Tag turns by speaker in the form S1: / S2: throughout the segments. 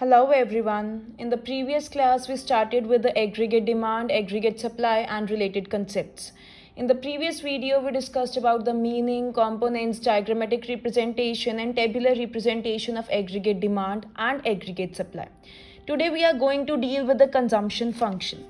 S1: Hello everyone. In the previous class, we started with the aggregate demand, aggregate supply, and related concepts. In the previous video, we discussed about the meaning, components, diagrammatic representation, and tabular representation of aggregate demand and aggregate supply. Today, we are going to deal with the consumption function.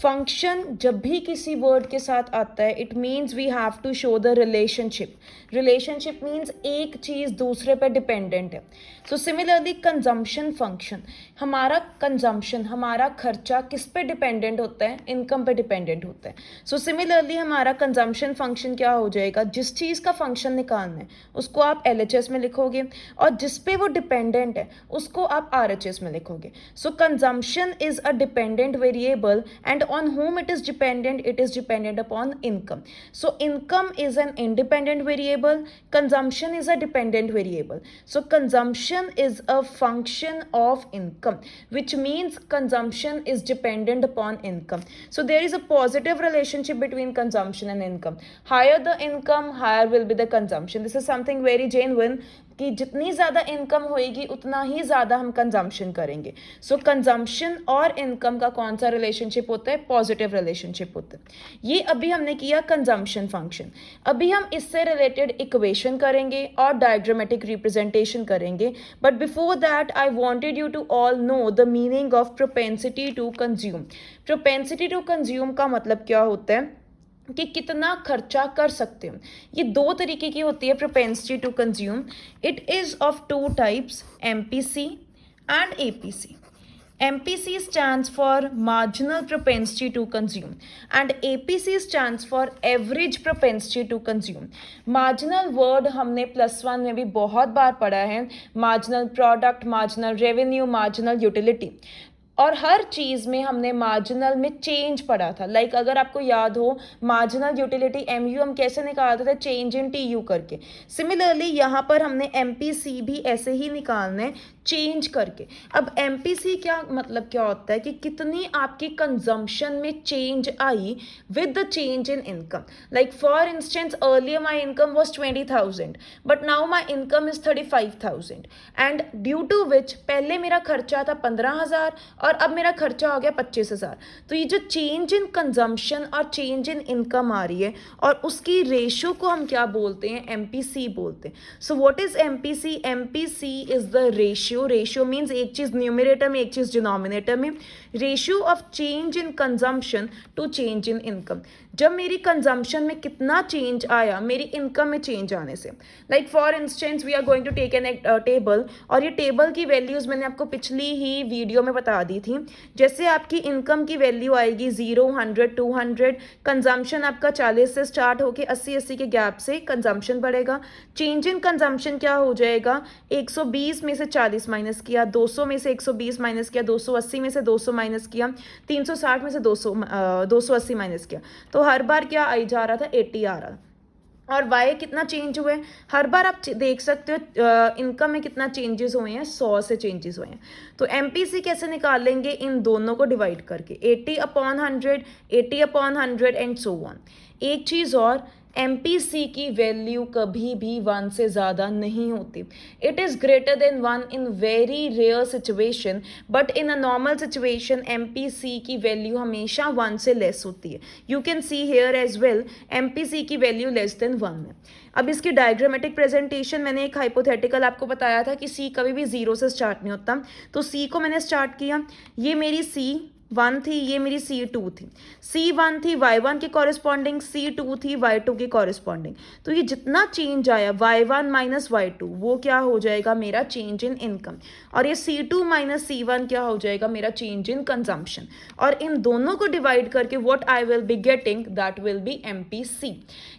S1: Function जब भी किसी word के साथ आता है it means we have to show the relationship means एक चीज़ दूसरे पर डिपेंडेंट है. सो सिमिलरली कंजम्पशन फंक्शन, हमारा खर्चा किस पे डिपेंडेंट होता है? इनकम पे डिपेंडेंट होता है. सो सिमिलरली हमारा कंजम्पशन फंक्शन क्या हो जाएगा? जिस चीज़ का फंक्शन निकालना है उसको आप LHS में लिखोगे और जिस पे वो डिपेंडेंट है उसको आप RHS में लिखोगे. So consumption is a dependent variable and on whom it is dependent upon income. So income is an independent variable, consumption is a dependent variable. So consumption is a function of income, which means consumption is dependent upon income. So there is a positive relationship between consumption and income. Higher the income, higher will be the consumption. This is something very genuine कि जितनी ज़्यादा income होएगी उतना ही ज़्यादा हम consumption करेंगे. सो consumption और income का कौन सा रिलेशनशिप होता है? पॉजिटिव रिलेशनशिप होता है. ये अभी हमने किया कंजम्पशन फंक्शन. अभी हम इससे रिलेटेड इक्वेशन करेंगे और डायग्रामेटिक रिप्रेजेंटेशन करेंगे. But before that I wanted you to all know the meaning of propensity to consume. Propensity to consume का मतलब क्या होता है कि कितना खर्चा कर सकते हो. ये दो तरीके की होती है propensity to consume. It is of two types, MPC and APC. MPC stands for marginal propensity to consume and APC stands for average propensity to consume. Marginal word हमने +1 में भी बहुत बार पढ़ा है. Marginal product, marginal revenue, marginal utility. और हर चीज़ में हमने marginal में चेंज पढ़ा था. लाइक अगर आपको याद हो मार्जिनल यूटिलिटी MU हम कैसे निकालते थे? चेंज इन TU करके. सिमिलरली यहाँ पर हमने MPC भी ऐसे ही निकालना है, चेंज करके. अब MPC क्या मतलब क्या होता है कि कितनी आपकी कंजम्पशन में चेंज आई with the change in income. Like for instance earlier my income was 20,000 but now my income is 35,000 and due to which पहले मेरा खर्चा था 15,000 और अब मेरा खर्चा हो गया 25,000. तो ये जो चेंज इन कंजम्पशन और चेंज इन इनकम आ रही है और उसकी रेशो को हम क्या बोलते हैं? MPC बोलते हैं. So what is MPC? MPC is the ratio means एक चीज़ न्यूमरेटर में एक चीज़ डिनोमिनेटर में. Ratio of change in consumption to change in income. जब मेरी कंजम्पशन में कितना चेंज आया मेरी इनकम में चेंज आने से. Like for instance we are going to take an table और ये टेबल की वैल्यूज़ मैंने आपको पिछली ही वीडियो में बता दी थी. जैसे आपकी इनकम की वैल्यू आएगी 0, 100, 200. कंजम्पशन आपका 40 से स्टार्ट होकर 80 के गैप से कंजम्पशन बढ़ेगा. चेंज इन कंजम्पशन क्या हो जाएगा? 120 में से 40 माइनस किया, 200 में से 120 माइनस किया, 280 में से 200 माइनस किया, 360 में से 280 माइनस किया. तो हर बार क्या आई जा रहा था? 80 आ रहा. और वाई कितना चेंज हुए? हर बार आप देख सकते हो इनकम में कितना चेंजेस हुए हैं? 100 से चेंजेस हुए हैं. तो MPC कैसे निकालेंगे? इन दोनों को डिवाइड करके 80/100, 80/100 एंड सो ऑन. एक चीज़ और, MPC की वैल्यू कभी भी 1 से ज़्यादा नहीं होती. It is greater than 1 in very rare situation but in a normal situation MPC की वैल्यू हमेशा 1 से लेस होती है. You can see here as well MPC की वैल्यू लेस देन 1 है. अब इसकी डायग्रामेटिक प्रेजेंटेशन मैंने एक हाइपोथेटिकल आपको बताया था कि C कभी भी 0 से स्टार्ट नहीं होता. तो C को मैंने स्टार्ट किया, ये मेरी C1 थी, ये मेरी C2 थी. C1 थी Y1 के कॉरेस्पॉन्डिंग, C2 थी Y2 के कॉरेस्पॉन्डिंग. तो ये जितना चेंज आया Y1 माइनस Y2 वो क्या हो जाएगा? मेरा चेंज इन इनकम. और ये C2 माइनस C1 क्या हो जाएगा? मेरा चेंज इन कंजम्पशन. और इन दोनों को डिवाइड करके what I will be getting that will be MPC.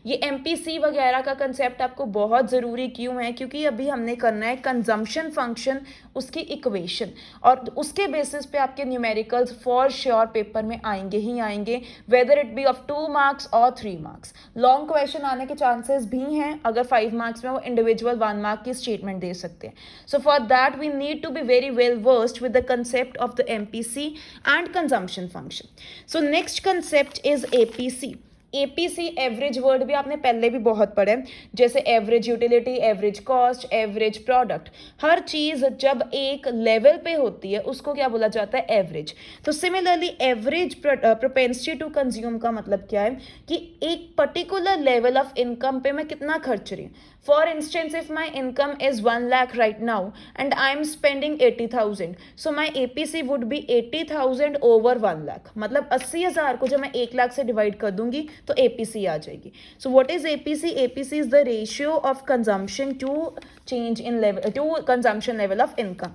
S1: ये MPC वगैरह का कंसेप्ट आपको बहुत ज़रूरी क्यों है? क्योंकि अभी हमने करना है कंजम्पशन फंक्शन, उसकी इक्वेशन, और उसके बेसिस पे आपके न्यूमेरिकल्स फॉर श्योर पेपर में आएंगे ही आएंगे, whether it be of 2 marks और 3 मार्क्स. लॉन्ग क्वेश्चन आने के चांसेस भी हैं. अगर 5 मार्क्स में वो इंडिविजुअल 1 मार्क की स्टेटमेंट दे सकते हैं. So for that we need to be very well versed with the concept of the MPC and consumption function. So next concept is APC. APC average word भी आपने पहले भी बहुत पढ़े, जैसे average utility, average cost, average product. हर चीज़ जब एक लेवल पे होती है उसको क्या बोला जाता है, एवरेज। तो similarly average propensity to consume का मतलब क्या है कि एक पर्टिकुलर लेवल ऑफ इनकम पे मैं कितना खर्च रही हूँ। For instance if my income is 1 lakh right now and I am spending 80,000, so my APC would be 80,000 over 1 lakh. मतलब 80,000 को जब मैं 1 लाख से डिवाइड कर दूंगी तो एपीसी आ जाएगी। So what is APC? APC is the ratio of consumption to change in level, to consumption level of income.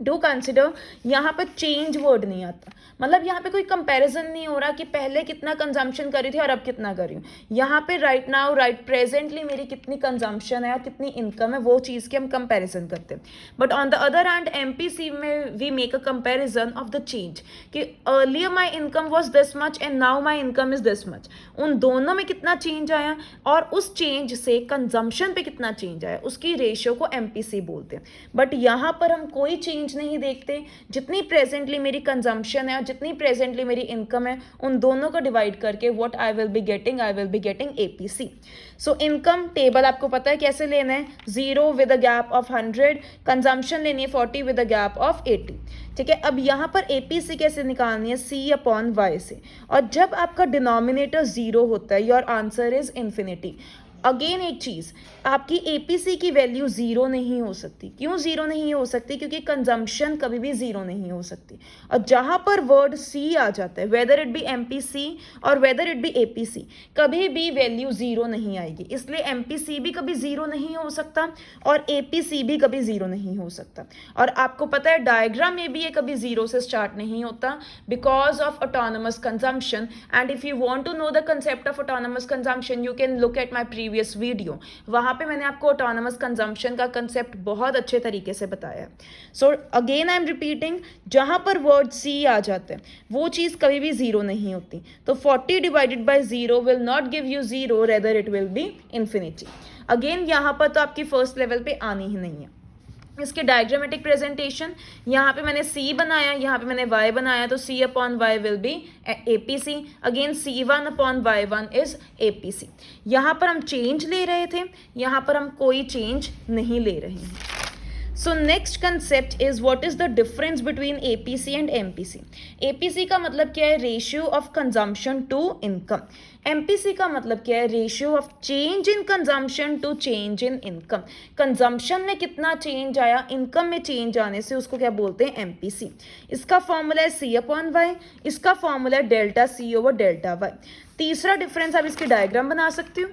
S1: Do consider, यहाँ पर चेंज वर्ड नहीं आता, मतलब यहाँ पे कोई कंपैरिजन नहीं हो रहा कि पहले कितना कंजम्पशन करी थी और अब कितना कर रही हूँ। यहाँ पे राइट नाउ, राइट प्रेजेंटली मेरी कितनी कंजम्पशन है और कितनी इनकम है, वो चीज़ की हम कंपैरिजन करते हैं। But on the other hand MPC में we make a comparison of the change, कि earlier my income was this much and now my income is this much. उन दोनों में कितना चेंज आया और उस चेंज से कंजम्पशन पे कितना चेंज आया, उसकी रेशियो को एमपीसी बोलते हैं। बट यहाँ पर हम कोई चेंज नहीं देखते, जितनी प्रेजेंटली मेरी कंजम्पशन है और जितनी प्रेजेंटली मेरी इनकम है उन दोनों को डिवाइड करके what I will be getting APC. So income table आपको पता है कैसे लेना है, 0 with a gap of 100, consumption लेनी है 40 विद अ गैप ऑफ 80। ठीक है, अब यहाँ पर एपीसी कैसे निकालनी है, C अपॉन वाई से, और जब आपका डिनोमिनेटर 0 होता है your answer is infinity. Again एक चीज़, आपकी एपीसी की वैल्यू 0 नहीं हो सकती। क्यों 0 नहीं हो सकती? क्योंकि कंजम्पशन कभी भी 0 नहीं हो सकती। और जहाँ पर वर्ड सी आ जाता है, वेदर इट बी एमपीसी और वेदर इट बी एपीसी, कभी भी वैल्यू 0 नहीं आएगी। इसलिए एमपीसी भी कभी 0 नहीं हो सकता और एपीसी भी कभी 0 नहीं हो सकता। और आपको पता है डायग्राम में भी ये कभी 0 से स्टार्ट नहीं होता because of autonomous consumption. And if you want to know the concept of autonomous consumption you can look at my previous video, वहां पे मैंने आपको ऑटोनमस कंजम्पशन का कंसेप्ट बहुत अच्छे तरीके से बताया है। So again I am repeating, जहां पर वर्ड सी आ जाते हैं वो चीज़ कभी भी 0 नहीं होती। तो 40 divided by 0 will not give you 0, rather it will be infinity. Again यहाँ पर तो आपकी फर्स्ट लेवल पे आनी ही नहीं है। इसके डायग्रामेटिक प्रेजेंटेशन, यहाँ पे मैंने C बनाया, यहाँ पे मैंने Y बनाया, तो C upon Y will be APC। Again C1 upon Y1 is APC। यहाँ पर हम चेंज ले रहे थे, यहाँ पर हम कोई चेंज नहीं ले रहे हैं। So next concept is what is the difference between APC and MPC. APC का मतलब क्या है, ratio of consumption to income. MPC का मतलब क्या है, ratio of change in consumption to change in income. Consumption में कितना चेंज आया, इनकम में चेंज आने से उसको क्या बोलते हैं, एमपीसी। इसका फॉर्मूला है C अपॉन वाई, इसका फॉर्मूला है delta C over delta Y. तीसरा डिफरेंस, आप इसकी डायग्राम बना सकते हो,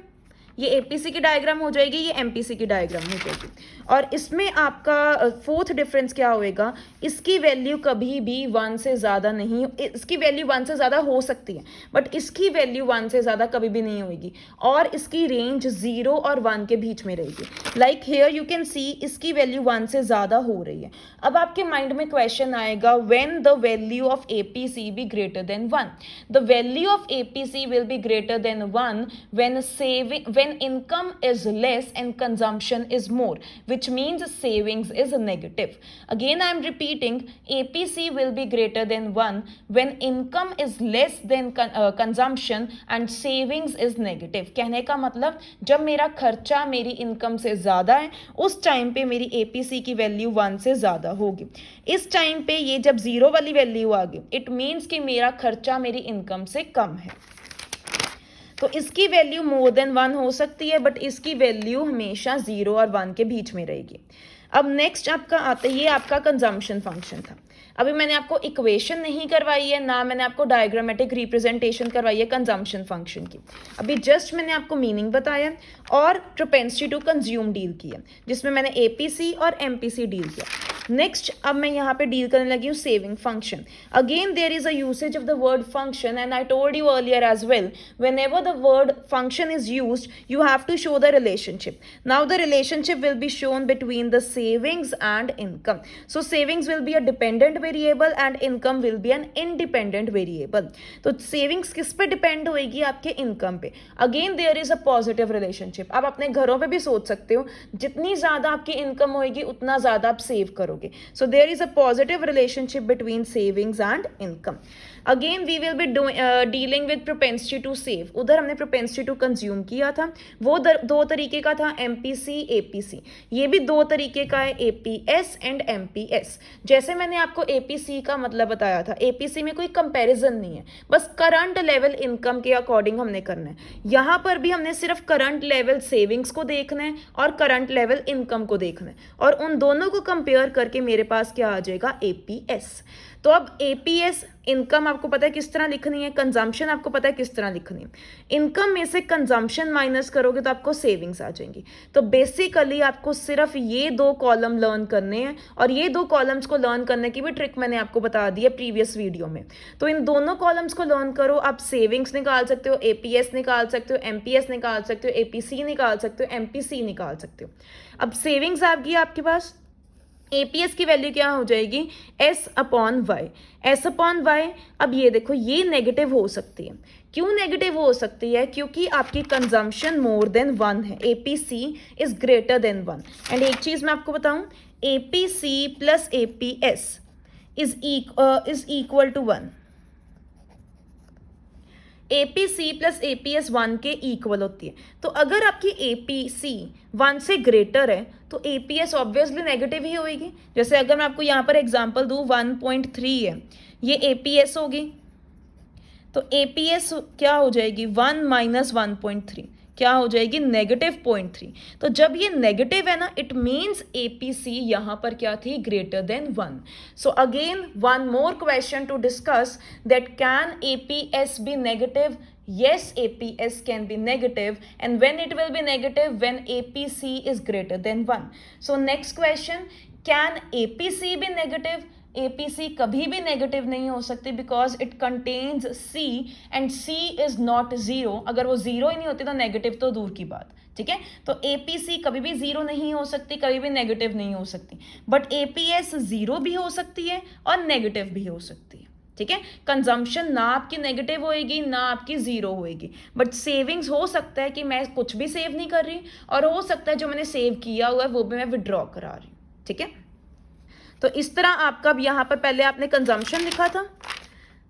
S1: ये एपीसी की डायग्राम हो जाएगी, ये एमपीसी की डायग्राम हो जाएगी। और इसमें आपका फोर्थ डिफरेंस क्या होएगा, इसकी वैल्यू कभी भी 1 से ज़्यादा नहीं, इसकी वैल्यू 1 से ज़्यादा हो सकती है बट इसकी वैल्यू 1 से ज़्यादा कभी भी नहीं होगी, और इसकी रेंज 0 और 1 के बीच में रहेगी। Like here you can see इसकी वैल्यू 1 से ज़्यादा हो रही है। अब आपके माइंड में क्वेश्चन आएगा, when the value of APC be greater than 1। The value of APC will be greater than 1 when income is less and consumption is more, which means savings is negative. Again I am repeating, APC will be greater than 1 when income is less than consumption and savings is negative. कहने का मतलब जब मेरा खर्चा मेरी income से ज़्यादा है उस टाइम पे मेरी APC की वैल्यू 1 से ज़्यादा होगी। इस टाइम पे ये जब 0 वाली वैल्यू आ गई, इट मीन्स कि मेरा खर्चा मेरी इनकम से कम है। तो इसकी वैल्यू मोर देन 1 हो सकती है बट इसकी वैल्यू हमेशा 0 और 1 के बीच में रहेगी। अब नेक्स्ट आपका आता है, ये आपका कंजम्पशन फंक्शन था। अभी मैंने आपको इक्वेशन नहीं करवाई है, ना मैंने आपको डायग्रामेटिक रिप्रेजेंटेशन करवाई है कंजम्पशन फंक्शन की। अभी जस्ट मैंने आपको मीनिंग बताया और प्रोपेंसिटी टू कंज्यूम डील किया, जिसमें मैंने एपीसी और एमपीसी डील किया। नेक्स्ट अब मैं यहाँ पे डील करने लगी हूँ saving function. Again there is a usage of the word function and I told you earlier as well, whenever the word function is used you have to show the relationship. Now the relationship will be shown between the savings and income. So savings will be a dependent variable and income will be an independent variable. तो savings किस पे depend होएगी, आपके income पे। Again there is a positive relationship. आप अपने घरों पे भी सोच सकते हो, जितनी ज़्यादा आपकी इनकम होएगी उतना ज़्यादा आप सेव करोगे। So there is a positive relationship between savings and income. Again we will be dealing with propensity to save, उधर हमने प्रोपेंसिटी टू कंज्यूम किया था, वो दो तरीके का था, एमपीसी एपीसी, ये भी दो तरीके का है, एपीएस एंड एमपीएस। जैसे मैंने आपको एपीसी का मतलब बताया था, एपीसी में कोई कंपैरिजन नहीं है, बस करंट लेवल इनकम के अकॉर्डिंग हमने करना है। यहाँ पर भी हमने सिर्फ करंट लेवल सेविंग्स को देखना है और करंट लेवल इनकम को देखना है, और उन दोनों को कंपेयर करके मेरे पास क्या आ जाएगा, एपीएस। तो अब एपीएस इनकम आपको पता है किस तरह लिखनी है, कंजम्पशन आपको पता है किस तरह लिखनी है, इनकम में से कंजम्पशन माइनस करोगे तो आपको सेविंग्स आ जाएंगी। तो बेसिकली आपको सिर्फ ये दो कॉलम लर्न करने हैं, और ये दो कॉलम्स को लर्न करने की भी ट्रिक मैंने आपको बता दी है प्रीवियस वीडियो में। तो इन दोनों कॉलम्स को लर्न करो, आप सेविंग्स निकाल सकते हो, एपीएस निकाल सकते हो, एमपीएस निकाल सकते हो, एपीसी निकाल सकते हो, एमपीसी निकाल सकते हो। अब सेविंग्स आ गई आपके पास, एपीएस की वैल्यू क्या हो जाएगी, S upon Y, S upon Y. अब ये देखो, ये नेगेटिव हो सकती है, क्यों नेगेटिव हो सकती है, क्योंकि आपकी कंजम्पशन मोर देन 1 है, APC is greater than 1। And एक चीज मैं आपको बताऊं, APC plus APS is equal to 1, APC plus APS 1 के इक्वल होती है। तो अगर आपकी एपीसी 1 से ग्रेटर है तो एपीएस ऑब्वियसली नेगेटिव ही होगी। जैसे अगर मैं आपको यहाँ पर एग्जांपल दूँ, 1.3 है, ये एपीएस होगी, तो एपीएस क्या हो जाएगी, 1 माइनस 1.3 क्या हो जाएगी, -0.3। तो जब ये नेगेटिव है ना, इट मीन्स एपीसी यहाँ पर क्या थी, greater than 1। So again one more question to discuss, that can APS be negative? Yes, APS can be negative, and when it will be negative, when APC is greater than 1. So next question, can APC be negative? APC कभी भी negative नहीं हो सकती, because it contains C and C is not zero. अगर वो zero ही नहीं होती तो नेगेटिव तो दूर की बात, ठीक है। तो APC कभी भी जीरो नहीं हो सकती, कभी भी नेगेटिव नहीं हो सकती, बट APS जीरो भी हो सकती है और नेगेटिव भी हो सकती है, ठीक है। कंजम्पशन ना आपकी नेगेटिव होएगी ना आपकी जीरो होएगी, बट सेविंग्स हो सकता है कि मैं कुछ भी सेव नहीं कर रही, और हो सकता है जो मैंने सेव किया हुआ है वो भी मैं विड्रॉ करा रही हूँ, ठीक है। तो इस तरह आपका, अब यहाँ पर पहले आपने कंजम्पशन लिखा था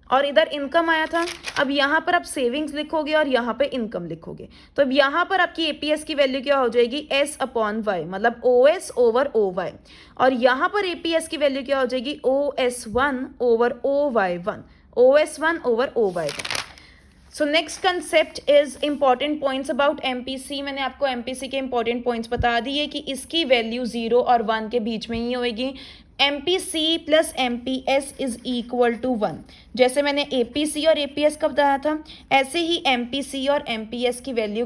S1: और इधर इनकम आया था, अब यहाँ पर आप सेविंग्स लिखोगे और यहाँ पे इनकम लिखोगे। तो अब यहाँ पर आपकी एपीएस की वैल्यू क्या हो जाएगी, एस अपॉन वाई, मतलब O S over O Y, और यहाँ पर एपीएस की वैल्यू क्या हो जाएगी, O S one over O Y one, O S one over O Y one. So next concept is important points about MPC. मैंने आपको एमपीसी के इंपॉर्टेंट पॉइंट्स बता दिए कि इसकी वैल्यू 0 और 1 के बीच में ही होएगी। MPC plus MPS is equal to 1। जैसे मैंने एपीसी और एपीएस का बताया था, ऐसे ही एमपीसी और एमपीएस की वैल्यू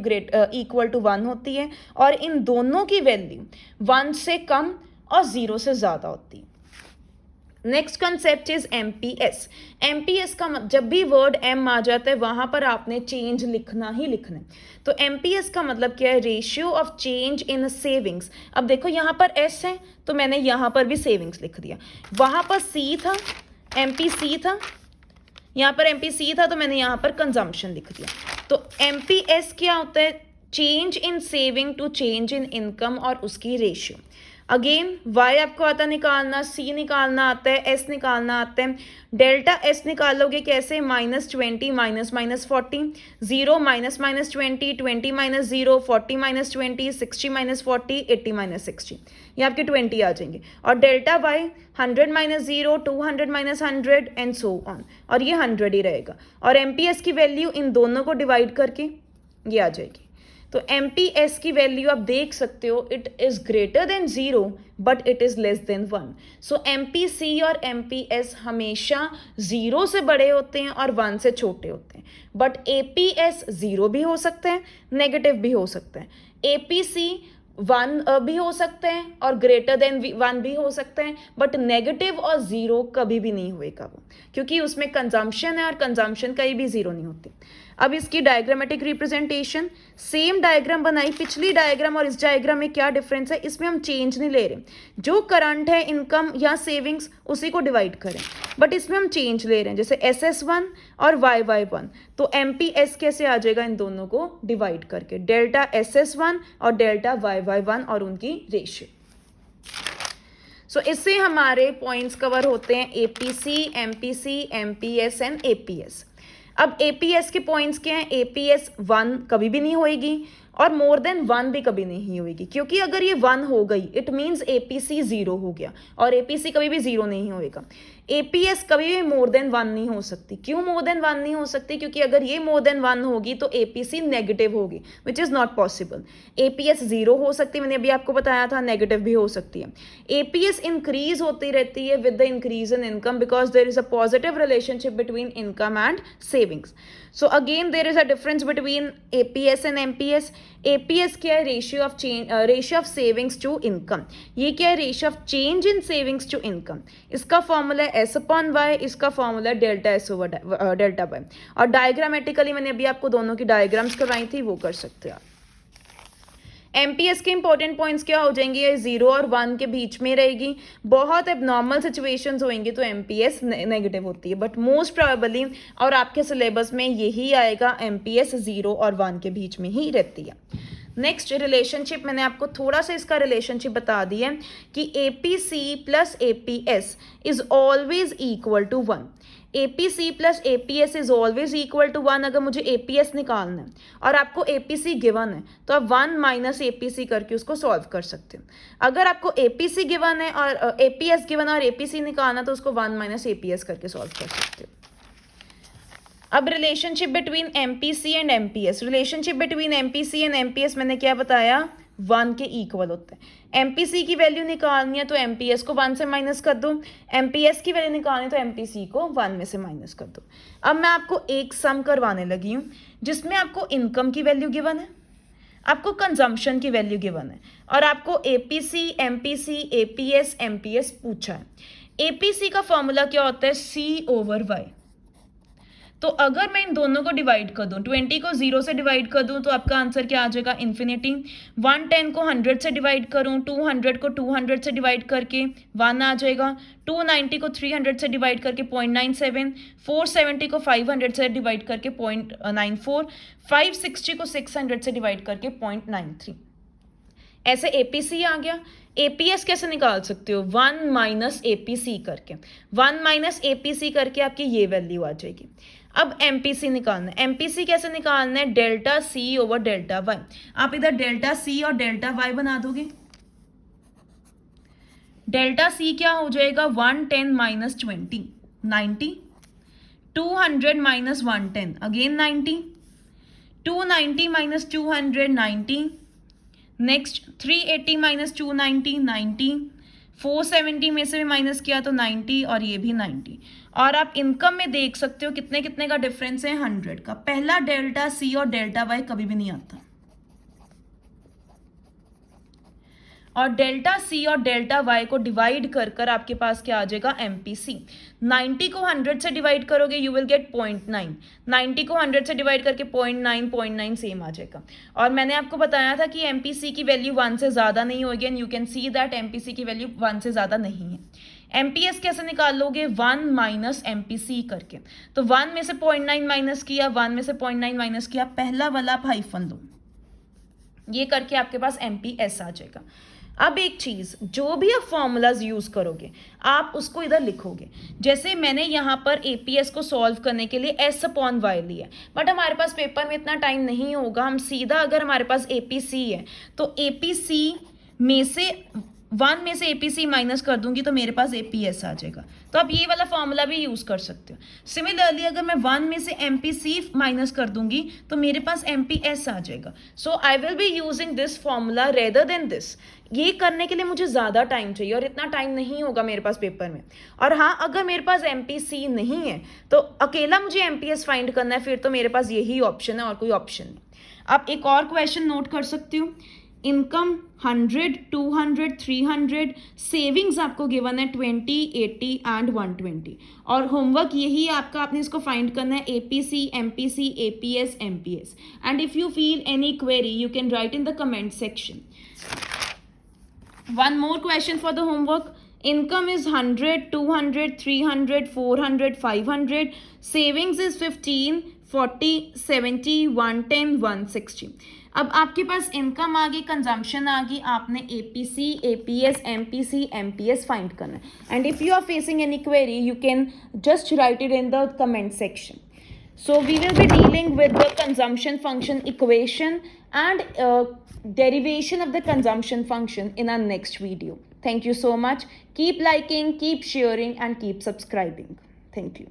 S1: इक्वल टू 1 होती है, और इन दोनों की वैल्यू 1 से कम और 0 से ज़्यादा होती है। Next concept is MPS. MPS का जब भी वर्ड एम आ जाता है वहां पर आपने चेंज लिखना ही लिखना है। तो एमपीएस का मतलब क्या है, ratio of change in savings. अब देखो यहाँ पर एस है तो मैंने यहाँ पर भी सेविंग्स लिख दिया, वहां पर सी था, एमपीसी था, यहाँ पर एमपीसी था तो मैंने यहाँ पर कंजम्पशन लिख दिया। तो एमपीएस क्या होता है, change in saving to change in income और उसकी रेशियो। अगेन वाई आपको आता निकालना, सी निकालना आता है, एस निकालना आता है। डेल्टा एस निकालोगे कैसे, -20 -40, 0 -20, 20 -0, 40 -20, 60 -40, 80 -60, ये आपके 20 आ जाएंगे। और delta Y 100 -0, 200 -100 and so on, और ये 100 ही रहेगा। और एमपीएस की वैल्यू इन दोनों को डिवाइड करके ये आ जाएगी। तो एमपीएस की वैल्यू आप देख सकते हो, it is greater then 0 but it is less than 1। So MPC और एमपीएस हमेशा 0 से बड़े होते हैं और 1 से छोटे होते हैं, बट एपीएस 0 भी हो सकता है, नेगेटिव भी हो सकता है। एपीसी 1 भी हो सकते हैं और ग्रेटर देन 1 भी हो सकते हैं, बट नेगेटिव और 0 कभी भी नहीं होएगा वो, क्योंकि उसमें कंजम्पशन है और कंजम्पशन कहीं भी 0 नहीं होती। अब इसकी डायग्रामेटिक रिप्रेजेंटेशन, सेम डायग्राम बनाई पिछली डायग्राम और इस डायग्राम में क्या डिफरेंस है, इसमें हम चेंज नहीं ले रहे, जो करंट है इनकम या सेविंग्स उसी को डिवाइड करें, बट इसमें हम चेंज ले रहे हैं, जैसे SS1 और YY1। तो MPS कैसे आ जाएगा, इन दोनों को डिवाइड करके, डेल्टा SS1 और डेल्टा YY1 और उनकी रेशियो। सो इससे हमारे पॉइंट्स कवर होते हैं APC, MPC, MPS and APS. अब एपीएस के पॉइंट्स क्या हैं? एपीएस 1 कभी भी नहीं होएगी और मोर देन 1 भी कभी नहीं होएगी, क्योंकि अगर ये 1 हो गई इट मीन्स एपीसी 0 हो गया और एपीसी कभी भी 0 नहीं होएगा। एपीएस कभी भी मोर देन 1 नहीं हो सकती। क्यों मोर देन 1 नहीं हो सकती? क्योंकि अगर ये मोर देन 1 होगी तो एपीसी नेगेटिव होगी, which is not possible. APS 0 हो सकती है, मैंने अभी आपको बताया था, नेगेटिव भी हो सकती है। एपीएस इंक्रीज होती रहती है with the increase in income because there is a positive relationship between income and savings. So again there is a difference between APS and MPS. APS क्या है? Ratio of savings to income. ये क्या है? Ratio of change in savings to income. इसका formula है S upon Y, इसका formula है delta S over delta Y. और डायग्रामेटिकली मैंने अभी आपको दोनों की डायग्राम्स करवाई थी, वो कर सकते हैं आप। एमपीएस के इंपॉर्टेंट पॉइंट्स क्या हो जाएंगे? ये 0 और 1 के बीच में रहेगी। बहुत एबनॉर्मल सिचुएशंस होंगी तो एमपीएस नेगेटिव होती है, बट मोस्ट प्रोबेबली और आपके सिलेबस में यही आएगा, एमपीएस 0 और 1 के बीच में ही रहती है। नेक्स्ट रिलेशनशिप, मैंने आपको थोड़ा सा इसका रिलेशनशिप बता दिया है कि APC plus APS is always equal to 1। APC plus APS is always equal to 1। अगर मुझे एपीएस निकालना है और आपको एपीसी गिवन है तो आप 1 माइनस एपीसी करके उसको सॉल्व कर सकते हो। अगर आपको एपीसी गिवन है और एपीएस गिवन है और एपीसी निकालना तो उसको 1 माइनस एपीएस करके सॉल्व कर सकते हो। अब relationship between MPC and MPS. Relationship between MPC and MPS मैंने क्या बताया? 1 के इक्वल होता है। एमपीसी की वैल्यू निकालनी है तो एमपीएस को 1 से माइनस कर दो, एमपीएस की वैल्यू निकालनी है तो एमपीसी को 1 में से माइनस कर दो। अब मैं आपको एक सम करवाने लगी हूँ जिसमें आपको इनकम की वैल्यू गिवन है, आपको कंजम्पशन की वैल्यू गिवन है और आपको एपीसी, एमपीसी, एपीएस, एमपीएस पूछा है। एपीसी का फॉर्मूला क्या होता है? सी ओवर वाई। तो अगर मैं इन दोनों को डिवाइड कर दूं, 20 को 0 से डिवाइड कर दूं तो आपका आंसर क्या आ जाएगा? इन्फिनिटी। 110 को 100 से डिवाइड करूं, 200 को 200 से डिवाइड करके 1 आ जाएगा, 290 को 300 से डिवाइड करके 0.97, 470 को 500 से डिवाइड करके 0.94, 560 को 600 से डिवाइड करके 0.93। ऐसे एपीसी आ गया। एपीएस कैसे निकाल सकते हो? 1 माइनस एपीसी करके, 1 माइनस एपीसी करके आपकी ये वैल्यू आ जाएगी। अब एमपीसी निकालना है। एमपीसी कैसे निकालना है? Delta C over delta Y. आप इधर डेल्टा सी और डेल्टा वाई बना दोगे। डेल्टा सी क्या हो जाएगा? 110 minus 20, 90, 200 minus 110 again 90, 290 minus 200 90, next 380 minus 290 90, 470 में से भी माइनस किया तो 90 और ये भी 90। और आप इनकम में देख सकते हो कितने कितने का डिफरेंस है? 100 का। पहला डेल्टा सी और डेल्टा वाई कभी भी नहीं आता और डेल्टा सी और डेल्टा वाई को डिवाइड कर कर आपके पास क्या आ जाएगा? एमपीसी। 90 को 100 से डिवाइड करोगे यू विल गेट 0.9, 90 को 100 से डिवाइड करके 0.9 सेम आ जाएगा। और मैंने आपको बताया था कि एमपीसी की वैल्यू 1 से ज़्यादा नहीं होगी and you can see that MPC की वैल्यू 1 से ज़्यादा नहीं है। एमपीएस कैसे निकाल लोगे? 1 माइनस एमपीसी करके। तो 1 में से 0.9 माइनस किया, 1 में से 0.9 माइनस किया, पहला वाला आप हाइफन लो, ये करके आपके पास एमपीएस आ जाएगा। अब एक चीज़, जो भी आप फॉर्मूलाज यूज़ करोगे आप उसको इधर लिखोगे। जैसे मैंने यहाँ पर एपीएस को सॉल्व करने के लिए एस अपॉन वाई लिया, बट हमारे पास पेपर में इतना टाइम नहीं होगा। हम सीधा, अगर हमारे पास एपीसी है तो एपीसी में से 1 में से एपीसी माइनस कर दूंगी तो मेरे पास एपीएस आ जाएगा। तो आप ये वाला फॉर्मूला भी यूज़ कर सकते हो। सिमिलरली अगर मैं 1 में से एमपीसी माइनस कर दूंगी तो मेरे पास एमपीएस आ जाएगा। So I will be using this formula rather than this. ये करने के लिए मुझे ज़्यादा टाइम चाहिए और इतना टाइम नहीं होगा मेरे पास पेपर में। और हाँ, अगर मेरे पास एमपीसी नहीं है तो अकेला मुझे एमपीएस फाइंड करना है, फिर तो मेरे पास यही ऑप्शन है और कोई ऑप्शन नहीं। आप एक और क्वेश्चन नोट कर सकते हो। इनकम 100, 200, 300, सेविंग्स आपको गिवन है 20, 80 एंड 120 और होमवर्क यही है आपका। आपने इसको फाइंड करना है APC, MPC, APS, MPS. And if you feel any query you can write in the comment section. One more question for the homework. Income is 100, 200, 300, 400, 500. Savings is 15, 40, 70, 110, 160. अब आपके पास इनकम आ गई, कंजम्पशन आ गई, आपने APC, APS, MPC, MPS find करना है. And if you are facing any query you can just write it in the comment section. So we will be dealing with the consumption function equation and derivation of the consumption function in our next video. Thank you so much. Keep liking, keep sharing and keep subscribing. Thank you.